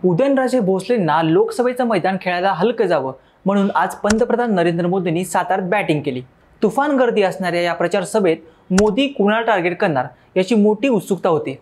उदयनराजे भोसलेंना लोकसभेचं मैदान खेळायला हलकं जावं म्हणून आज पंतप्रधान नरेंद्र मोदींनी साताऱ्यात बॅटिंग केली। तुफान गर्दी असणाऱ्या या प्रचार सभेत मोदी कुणाला टार्गेट करणार याची मोठी उत्सुकता होती।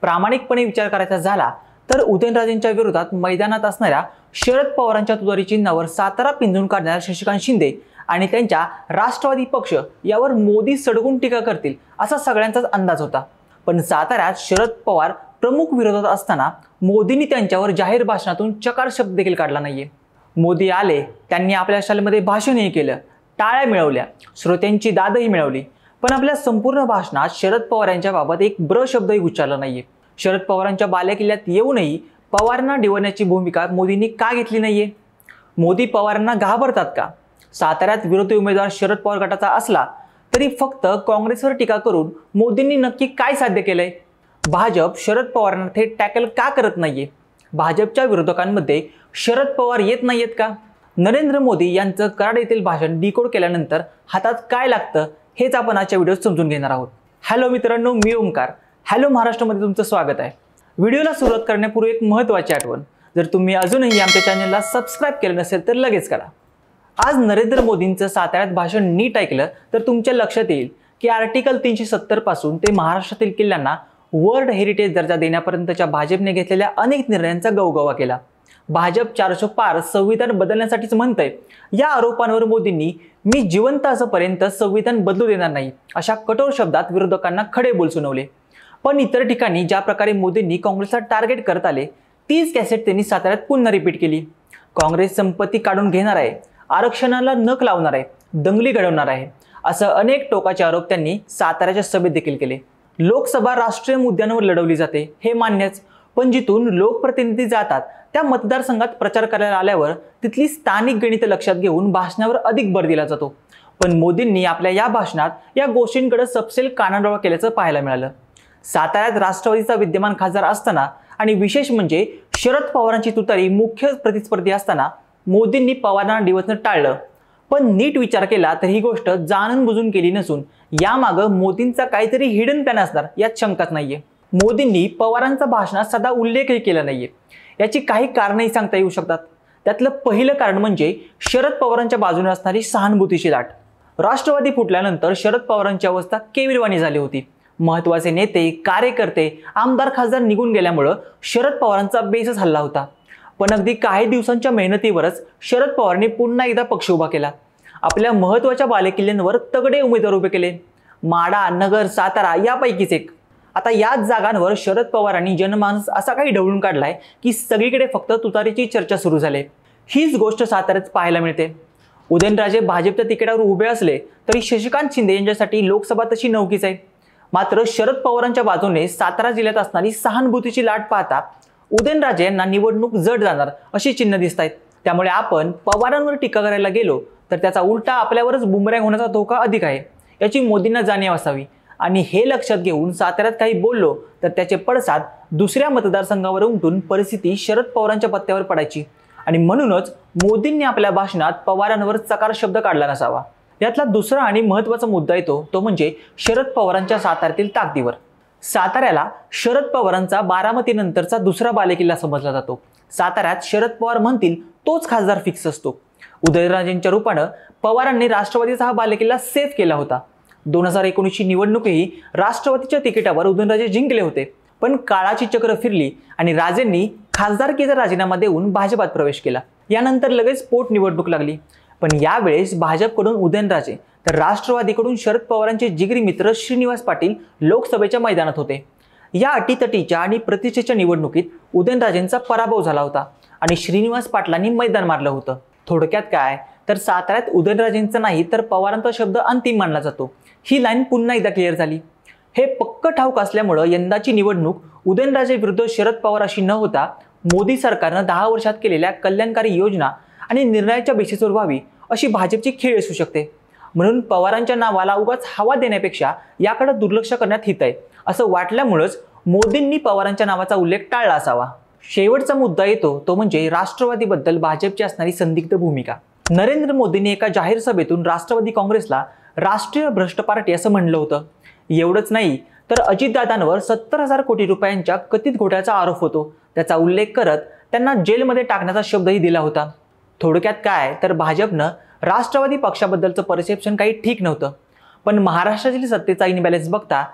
प्रामाणिकपणे विचार करायचा झाला तर उदयनराजेंच्या विरोधात मैदानात असणाऱ्या शरद पवारांच्या तुतारी चिन्हावर सातारा पिंजून काढणाऱ्या शशिकांत शिंदे आणि त्यांच्या राष्ट्रवादी पक्ष यावर मोदी सडकून टीका करतील असा सगळ्यांचाच अंदाज होता। पण साताऱ्यात शरद पवार प्रमुख विरोधात असताना मोदींनी त्यांच्यावर जाहीर भाषणातून चकार शब्द देखील काढला नाहीये। मोदी आले, त्यांनी आपल्या शाळेमध्ये भाषणही केलं, टाळ्या मिळवल्या, श्रोत्यांची दादही मिळवली, पण आपल्या संपूर्ण भाषणात शरद पवार यांच्या बाबत एक ब्र शब्दही उच्चारला नाहीये। शरद पवारांच्या बालेकिल्ल्यात येऊनही पवारांना डिवरण्याची भूमिका मोदींनी का घेतली नाहीये? मोदी पवारांना घाबरतात का? साताऱ्यात विरोधी उमेदवार शरद पवार गटाचा असला तरी फक्त काँग्रेसवर टीका करून मोदींनी नक्की काय साध्य केलंय? भाजप शरद पवारांना थेट टॅकल का करत नाहीये? भाजपच्या विरोधकांमध्ये शरद पवार येत नाहीयेत का? नरेंद्र मोदी यांचं कराड येथील भाषण डिकोड केल्यानंतर हातात काय लागतं हेच आपण आजच्या व्हिडिओत समजून घेणार आहोत। हॅलो मित्रांनो, मी ओमकार। हॅलो महाराष्ट्रामध्ये तुमचं स्वागत आहे। व्हिडिओला सुरुवात करण्यापूर्वी एक महत्त्वाची आठवण, जर तुम्ही अजूनही आमच्या चॅनलला सबस्क्राईब केलं नसेल तर लगेच करा। आज नरेंद्र मोदींचं साताऱ्यात भाषण नीट ऐकलं तर तुमच्या लक्षात येईल की आर्टिकल 370 पासून ते महाराष्ट्रातील किल्ल्यांना वर्ल्ड हेरिटेज दर्जा देण्यापर्यंतच्या भाजपने घेतलेल्या अनेक निर्णयांचा गवगवा केला। भाजप 400 पार संविधान बदलण्यासाठीच म्हणतंय। या आरोपांवर मोदींनी मी जिवंत असेपर्यंत संविधान बदलू देणार नाही अशा कठोर शब्दात विरोधकांना खडे बोल सुनावले। पण इतर ठिकाणी ज्या प्रकारे मोदींनी काँग्रेसला टार्गेट करत आले तीच कॅसेट त्यांनी साताऱ्यात पुन्हा रिपीट केली। काँग्रेस संपत्ती काढून घेणार आहे, आरक्षणाला नख लावणार आहे, दंगली घडवणार आहे, असं अनेक टोकाचे आरोप त्यांनी साताऱ्याच्या सभेत देखील केले। लोकसभा राष्ट्रीय मुद्द्यांवर लढवली जाते हे मान्यच, पण जिथून लोकप्रतिनिधी जातात त्या मतदारसंघात प्रचार करायला आल्यावर तिथली स्थानिक गणितं लक्षात घेऊन भाषणावर अधिक भर दिला जातो। पण मोदींनी आपल्या या भाषणात या गोष्टींकडे सपसेल कानाडोळा केल्याचं पाहायला मिळालं। साताऱ्यात राष्ट्रवादीचा विद्यमान खासदार असताना आणि विशेष म्हणजे शरद पवारांची तुतारी मुख्य प्रतिस्पर्धी असताना मोदींनी पवारांना डिवचणं टाळलं। पण नीट विचार केला तर ही गोष्ट जाणून बुजून केली नसून यामागं मोदींचा काहीतरी हिडन प्लॅन असणार यात शंकाच नाहीये। मोदींनी पवारांचा भाषणात सदा उल्लेखही केला नाहीये। याची काही कारणंही सांगता येऊ शकतात। त्यातलं पहिलं कारण म्हणजे शरद पवारांच्या बाजूने असणारी सहानुभूतीची लाट। राष्ट्रवादी फुटल्यानंतर शरद पवारांची अवस्था केविलवाणी झाली होती। महत्त्वाचे नेते, कार्यकर्ते, आमदार, खासदार निघून गेल्यामुळं शरद पवारांचा बेसच हल्ला होता। पण अगदी काही दिवसांच्या मेहनतीवरच शरद पवारांनी पुन्हा एकदा पक्ष उभा केला। आपल्या महत्त्वाच्या बालेकिल्ल्यांवर तगडे उमेदवार उभे केले, माढा, नगर, सातारा यापैकीच एक। आता याच जागांवर शरद पवारांनी जनमानस असा काही ढवळून काढलाय की सगळीकडे फक्त तुतारीची चर्चा सुरू झाली। हीच गोष्ट साताऱ्यात पाहायला मिळते। उदयनराजे भाजपच्या तिकिटावर उभे असले तरी शशिकांत शिंदे यांच्यासाठी लोकसभा तशी नवकीच आहे। मात्र शरद पवारांच्या बाजूने सातारा जिल्ह्यात असणारी सहानुभूतीची लाट पाहता उदयनराजे यांना निवडणूक जड जाणार अशी चिन्ह दिसत आहेत। त्यामुळे आपण पवारांवर टीका करायला गेलो तर त्याचा उलटा आपल्यावरच बुमरँग होण्याचा धोका अधिक आहे, याची मोदींना जाणीव असावी। आणि हे लक्षात घेऊन साताऱ्यात काही बोललो तर त्याचे पडसाद दुसऱ्या मतदारसंघावर उमटून परिस्थिती शरद पवारांच्या पत्त्यावर पडायची। आणि म्हणूनच मोदींनी आपल्या भाषणात पवारांवर चकार शब्द काढला नसावा। यातला दुसरा आणि महत्त्वाचा मुद्दा येतो तो म्हणजे शरद पवारांच्या साताऱ्यातील ताकदीवर। साताऱ्याला शरद पवारांचा बारामतीनंतरचा दुसरा बालेकिल्ला समजला जातो। साताऱ्यात शरद पवार म्हणतील तोच खासदार फिक्स असतो। उदयनराजेंच्या रूपानं पवारांनी राष्ट्रवादीचा हा बालेकिल्ला सेफ केला होता। 2019ची निवडणूकही राष्ट्रवादीच्या तिकिटावर उदयनराजे जिंकले होते, पण काळाची चक्र फिरली आणि राजेंनी खासदारकीचा राजीनामा देऊन भाजपात प्रवेश केला। यानंतर लगेच पोटनिवडणूक लागली, पण यावेळेस भाजपकडून उदयनराजे तर राष्ट्रवादीकडून शरद पवारांचे जिगरी मित्र श्रीनिवास पाटील लोकसभेच्या मैदानात होते। या अटीतटीच्या आणि प्रतिष्ठेच्या निवडणुकीत उदयनराजेंचा पराभव झाला होता आणि श्रीनिवास पाटलांनी मैदान मारलं होतं। थोडक्यात काय तर साताऱ्यात उदयनराजेंचा नाही तर पवारांचा शब्द अंतिम मानला जातो, ही लाईन पुन्हा एकदा क्लिअर झाली। हे पक्क ठाऊक असल्यामुळं यंदाची निवडणूक उदयनराजे विरुद्ध शरद पवार अशी न होता मोदी सरकारनं 10 वर्षात केलेल्या कल्याणकारी योजना आणि निर्णयाच्या बेसिसवर व्हावी अशी भाजपची खेळ असू शकते। म्हणून पवारांच्या नावाला उगाच हवा देण्यापेक्षा याकडे दुर्लक्ष करण्यात हित आहे असं वाटल्यामुळेच मोदींनी पवारांच्या नावाचा उल्लेख टाळला असावा। शेवटचा मुद्दा येतो तो म्हणजे राष्ट्रवादीबद्दल भाजपची असणारी संदिग्ध भूमिका। नरेंद्र मोदींनी एका जाहीर सभेतून राष्ट्रवादी काँग्रेसला राष्ट्रीय भ्रष्ट पार्टी असं म्हणलं होतं। एवढंच नाही तर अजितदादांवर 70,000 कोटी रुपयांच्या कथित घोटाळ्याचा आरोप होतो, त्याचा उल्लेख करत त्यांना जेलमध्ये टाकण्याचा शब्दही दिला होता. थोडक्यात काय तर भाजपनं राष्ट्रवादी पक्षाबद्दलचं परसेप्शन काही ठीक नव्हतं. पण महाराष्ट्रातील सत्तेचा इनबॅलन्स बघता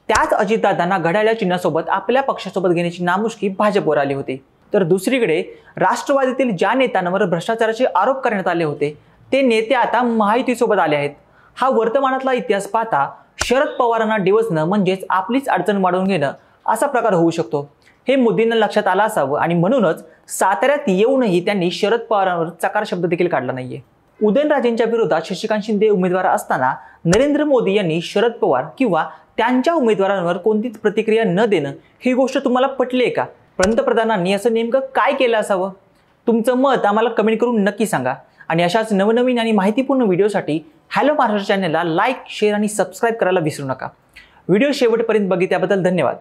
त्याच अजितदादांना घड्याळ्या चिन्हासोबत आपल्या पक्षासोबत घेण्याची नामुष्की भाजपवर आली होती. तर दुसरीकडे राष्ट्रवादीतील ज्या नेत्यांवर भ्रष्टाचाराचे आरोप करण्यात आले होते ते नेते आता महायुतीसोबत आले आहेत. हा वर्तमानातला इतिहास पाहता शरद पवारांना डिवचणं म्हणजेच आपलीच अडचण वाढवून घेणं असा प्रकार होऊ शकतो. हे मोदींना लक्षात आलं असावं आणि म्हणूनच साताऱ्यात येऊनही त्यांनी शरद पवारांवर चकार शब्द देखील काढला नाहीये. उदयनराजेंच्या विरोधात शशिकांत शिंदे उमेदवार असताना नरेंद्र मोदी यांनी शरद पवार किंवा त्यांच्या उमेदवारांवर कोणतीच प्रतिक्रिया न देणं ही गोष्ट तुम्हाला पटली आहे का? पंतप्रधानांनी असं नेमकं काय केलं असावं? तुमचं मत आम्हाला कमेंट करून नक्की सांगा. आणि अशाच नवनवीन आणि माहितीपूर्ण व्हिडिओसाठी हॅलो महाराष्ट्र चॅनलला लाईक, शेअर आणि सबस्क्राईब करायला विसरू नका. व्हिडिओ शेवटपर्यंत बघितल्याबद्दल धन्यवाद.